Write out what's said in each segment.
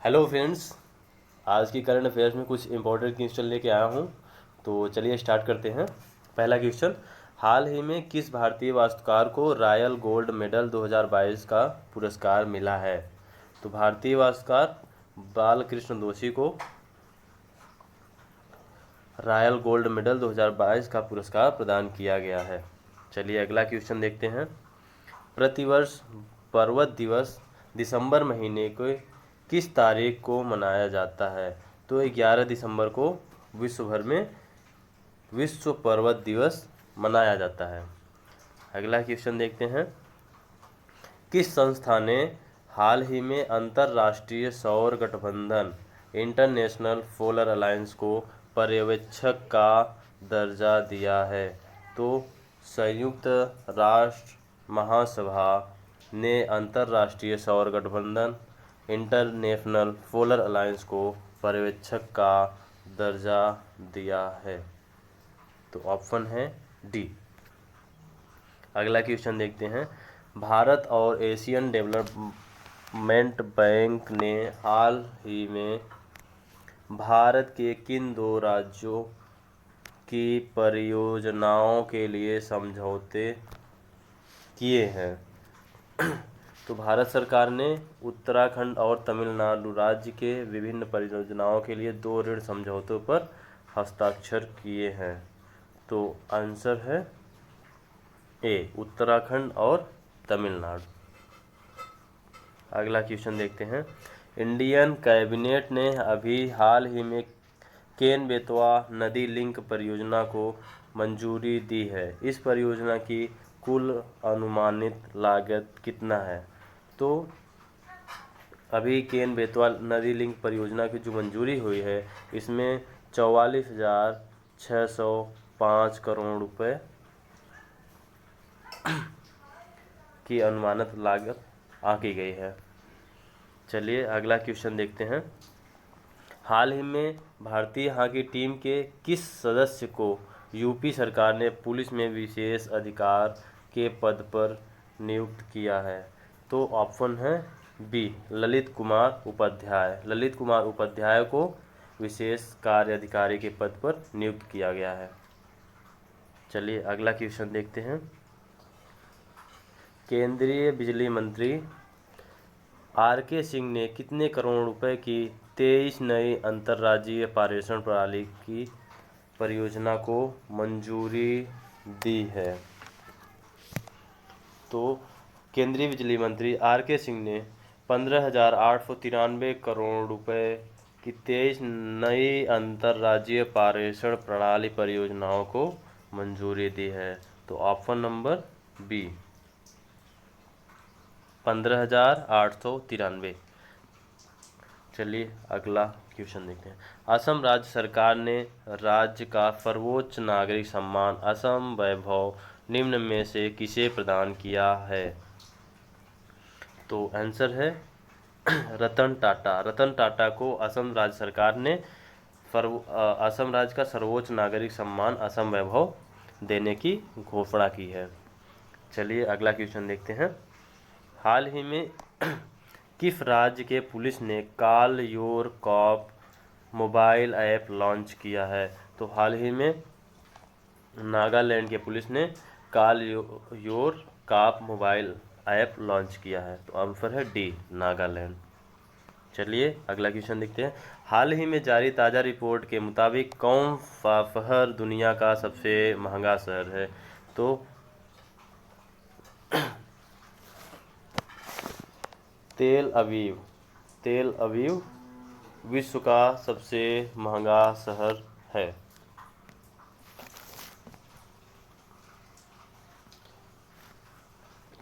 Hello friends. आज की current affairs में कुछ इंपॉर्टेंट क्वेश्चन लेके आया हूँ। तो चलिए स्टार्ट करते हैं। पहला क्वेश्चन, हाल ही में किस भारतीय वास्तुकार को रॉयल गोल्ड मेडल 2022 का पुरस्कार मिला है? तो भारतीय वास्तुकार बालकृष्ण दोषी को रॉयल गोल्ड मेडल 2022 का पुरस्कार प्रदान किया गया है। चलिए अगला क्वेश्चन देखते हैं। प्रतिवर्ष पर्वत दिवस दिसंबर महीने के किस तारीख को मनाया जाता है? तो 11 दिसंबर को विश्व भर में विश्व पर्वत दिवस मनाया जाता है। अगला क्वेश्चन देखते हैं। किस संस्था ने हाल ही में अंतर्राष्ट्रीय सौर गठबंधन इंटरनेशनल सोलर अलायंस को पर्यवेक्षक का दर्जा दिया है? तो संयुक्त राष्ट्र महासभा ने अंतर्राष्ट्रीय सौर गठबंधन इंटरनेशनल सोलर अलायंस को पर्यवेक्षक का दर्जा दिया है। तो ऑप्शन है डी। अगला क्वेश्चन देखते हैं। भारत और एशियन डेवलपमेंट बैंक ने हाल ही में भारत के किन दो राज्यों की परियोजनाओं के लिए समझौते किए हैं? तो भारत सरकार ने उत्तराखंड और तमिलनाडु राज्य के विभिन्न परियोजनाओं के लिए 2 ऋण समझौतों पर हस्ताक्षर किए हैं। तो आंसर है ए, उत्तराखंड और तमिलनाडु। अगला क्वेश्चन देखते हैं। इंडियन कैबिनेट ने अभी हाल ही में केन बेतवा नदी लिंक परियोजना को मंजूरी दी है। इस परियोजना की कुल अनुमानित लागत कितना है? तो अभी केन बेतवा नदी लिंक परियोजना की जो मंजूरी हुई है इसमें 44,605 करोड़ रुपए की अनुमानित लागत आंकी गई है। चलिए अगला क्वेश्चन देखते हैं। हाल ही में भारतीय हॉकी टीम के किस सदस्य को यूपी सरकार ने पुलिस में विशेष अधिकार के पद पर नियुक्त किया है? तो ऑप्शन है बी, ललित कुमार उपाध्याय। ललित कुमार उपाध्याय को विशेष कार्य अधिकारी के पद पर नियुक्त किया गया है। चलिए अगला क्वेश्चन देखते हैं। केंद्रीय बिजली मंत्री आर.के. सिंह ने कितने करोड़ रुपए की 23 नई अंतर्राज्यीय पारेषण प्रणाली की परियोजना को मंजूरी दी है? तो केंद्रीय बिजली मंत्री आर.के. सिंह ने 15,893 करोड़ रुपए की 23 नई अंतर्राज्यीय पारेषण प्रणाली परियोजनाओं को मंजूरी दी है। तो ऑप्शन नंबर बी, 15,893। चलिए अगला क्वेश्चन देखते हैं। असम राज्य सरकार ने राज्य का सर्वोच्च नागरिक सम्मान असम वैभव निम्न में से किसे प्रदान किया है? तो आंसर है रतन टाटा। रतन टाटा को असम राज्य सरकार ने असम राज्य का सर्वोच्च नागरिक सम्मान असम वैभव देने की घोषणा की है। चलिए अगला क्वेश्चन देखते हैं। हाल ही में किस राज्य के पुलिस ने call your cop mobile app launch किया है? तो हाल ही में नागालैंड के पुलिस ने call your cop mobile app launch किया है। तो आंसर है डी, नागालैंड। चलिए अगला क्वेश्चन देखते हैं। हाल ही में जारी ताज़ा रिपोर्ट के मुताबिक कौन सा शहर दुनिया का सबसे महंगा शहर है? तो तेल अवीव। तेल अवीव विश्व का सबसे महंगा शहर है।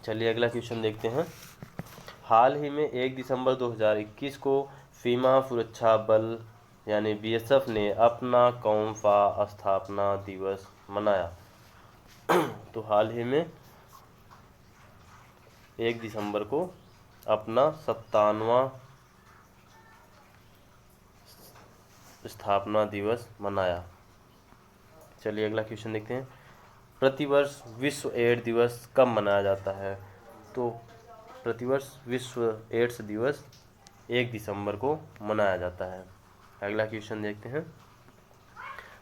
चलिए अगला क्वेश्चन देखते हैं। हाल ही में 1 दिसंबर 2021 को सीमा सुरक्षा बल यानी बीएसएफ ने अपना कौन सा स्थापना दिवस मनाया? तो हाल ही में 1 दिसंबर को अपना 57वां स्थापना दिवस मनाया। चलिए अगला क्वेश्चन देखते हैं। प्रतिवर्ष विश्व एड्स दिवस कब मनाया जाता है? तो प्रतिवर्ष विश्व एड्स दिवस 1 दिसंबर को मनाया जाता है। अगला क्वेश्चन देखते हैं।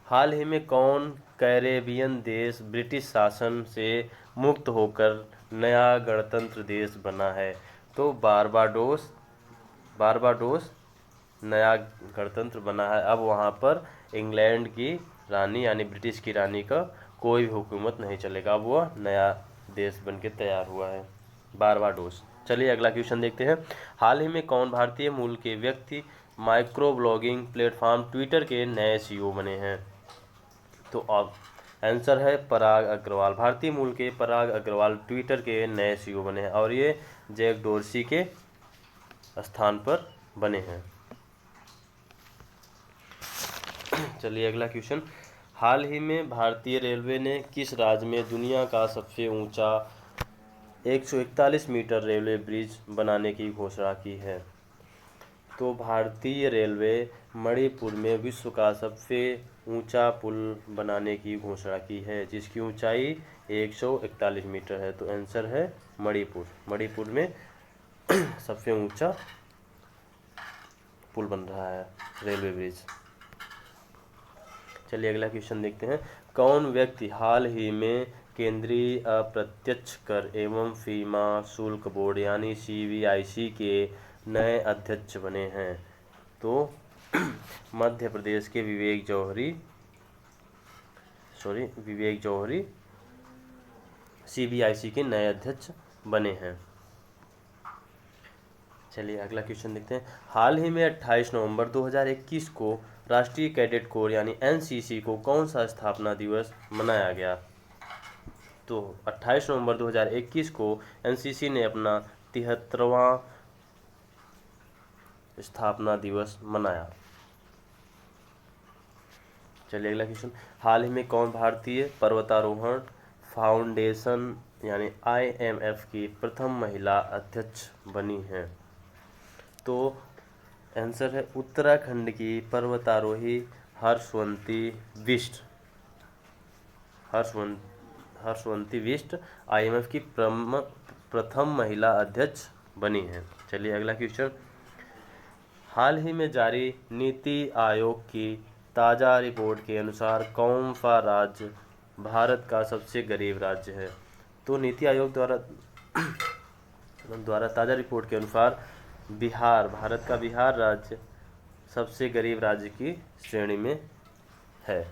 हाल ही में कौन कैरेबियन देश ब्रिटिश शासन से मुक्त होकर नया गणतंत्र देश बना है? तो बारबाडोस नया गणतंत्र बना है। अब वहाँ पर इंग्लैंड की रानी यानी ब्रिटिश की रानी का कोई भी हुकूमत नहीं चलेगा। अब वह नया देश बन के तैयार हुआ है, बारबाडोस। चलिए अगला क्वेश्चन देखते हैं। हाल ही में कौन भारतीय मूल के व्यक्ति माइक्रो ब्लॉगिंग प्लेटफॉर्म ट्विटर के नए सीईओ बने हैं? तो अब आंसर है पराग अग्रवाल। भारतीय मूल के पराग अग्रवाल ट्विटर के नए सीईओ बने हैं और ये जैक डोर्सी के स्थान पर बने हैं। चलिए अगला क्वेश्चन। हाल ही में भारतीय रेलवे ने किस राज्य में दुनिया का सबसे ऊंचा 141 मीटर रेलवे ब्रिज बनाने की घोषणा की है? तो भारतीय रेलवे मणिपुर में विश्व का सबसे ऊंचा पुल बनाने की घोषणा की है, जिसकी ऊंचाई 141 मीटर है। तो आंसर है मणिपुर में सबसे ऊंचा पुल बन रहा है, रेलवे ब्रिज। चलिए अगला क्वेश्चन देखते हैं। कौन व्यक्ति हाल ही में केंद्रीय अप्रत्यक्ष कर एवं सीमा शुल्क बोर्ड यानी CBIC के नए अध्यक्ष बने हैं? तो मध्य प्रदेश के विवेक जौहरी CBIC के नए अध्यक्ष बने हैं। चलिए अगला क्वेश्चन देखते हैं। हाल ही में 28 नवंबर 2021 को राष्ट्रीय कैडेट कोर यानी NCC को कौन सा स्थापना दिवस मनाया गया? तो 28 नवंबर 2021 को NCC ने अपना 73वां स्थापना दिवस मनाया। चलिए अगला क्वेश्चन। हाल ही में कौन भारतीय पर्वतारोहण फाउंडेशन यानी IMF की प्रथम महिला अध्यक्ष बनी है? तो आंसर है उत्तराखंड की पर्वतारोही हर्षवंती बिष्ट IMF की प्रथम महिला अध्यक्ष बनी है। चलिए अगला क्वेश्चन। हाल ही में जारी नीति आयोग की ताज़ा रिपोर्ट के अनुसार कौन सा राज्य भारत का सबसे गरीब राज्य है? तो नीति आयोग द्वारा ताज़ा रिपोर्ट के अनुसार भारत का बिहार राज्य सबसे गरीब राज्य की श्रेणी में है।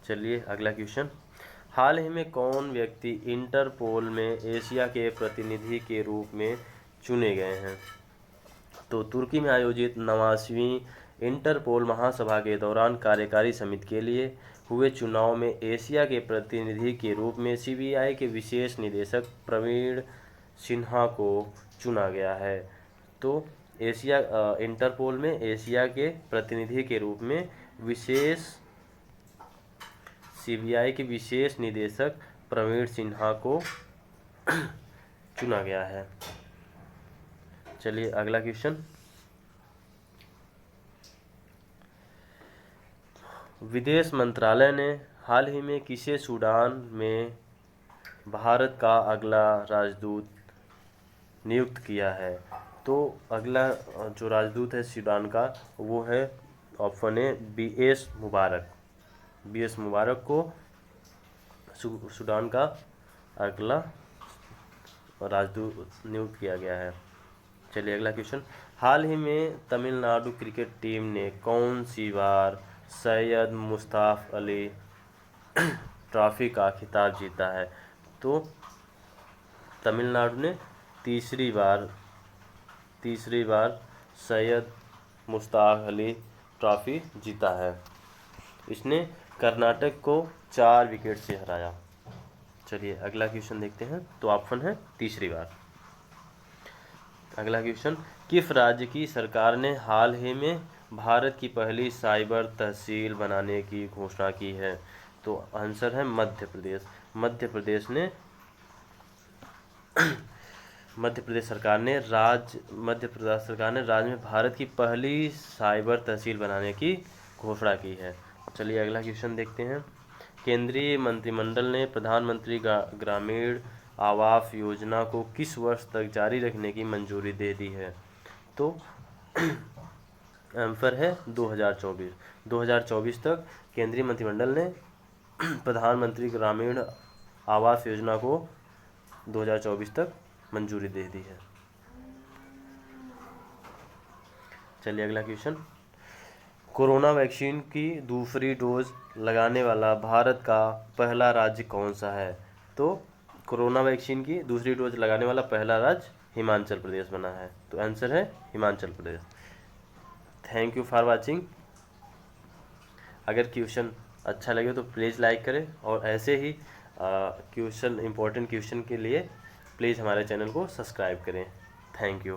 चलिए अगला क्वेश्चन। हाल ही में कौन व्यक्ति इंटरपोल में एशिया के प्रतिनिधि के रूप में चुने गए हैं? तो तुर्की में आयोजित 89वीं इंटरपोल महासभा के दौरान कार्यकारी समिति के लिए हुए चुनाव में एशिया के प्रतिनिधि के रूप में CBI के विशेष निदेशक प्रवीण सिन्हा को चुना गया है। तो इंटरपोल में एशिया के प्रतिनिधि के रूप में CBI के विशेष निदेशक प्रवीण सिन्हा को चुना गया है। चलिए अगला क्वेश्चन। विदेश मंत्रालय ने हाल ही में किसे सूडान में भारत का अगला राजदूत नियुक्त किया है? तो अगला जो राजदूत है सूडान का वो है ऑप्शन ए BS मुबारक को सूडान का अगला राजदूत नियुक्त किया गया है। चलिए अगला क्वेश्चन। हाल ही में तमिलनाडु क्रिकेट टीम ने कौन सी बार सैयद मुश्ताक अली ट्रॉफी का खिताब जीता है? तो तमिलनाडु ने तीसरी बार सैयद मुश्ताक अली ट्रॉफी जीता है। इसने कर्नाटक को 4 विकेट से हराया। चलिए अगला क्वेश्चन देखते हैं। तो ऑप्शन है तीसरी बार। अगला क्वेश्चन। किस राज्य की सरकार ने हाल ही में भारत की पहली साइबर तहसील बनाने की घोषणा की है? तो आंसर है मध्य प्रदेश। मध्य प्रदेश सरकार ने राज्य में भारत की पहली साइबर तहसील बनाने की घोषणा की है। चलिए अगला क्वेश्चन देखते हैं। केंद्रीय मंत्रिमंडल ने प्रधानमंत्री ग्रामीण आवास योजना को किस वर्ष तक जारी रखने की मंजूरी दे दी है? तो आंसर है 2024। 2024 तक केंद्रीय मंत्रिमंडल ने प्रधानमंत्री ग्रामीण आवास योजना को 2024 तक मंजूरी दे दी है। चलिए अगला क्वेश्चन, कोरोना वैक्सीन की दूसरी डोज लगाने वाला भारत का पहला राज्य कौन सा है? तो कोरोना वैक्सीन की दूसरी डोज लगाने वाला पहला राज्य हिमाचल प्रदेश बना है। तो आंसर है Himachal Pradesh. Thank you for watching. अगर क्वेश्चन अच्छा लगे तो प्लीज़ लाइक करें और ऐसे ही क्वेश्चन इंपॉर्टेंट क्वेश्चन के लिए प्लीज़ हमारे चैनल को सब्सक्राइब करें। Thank you.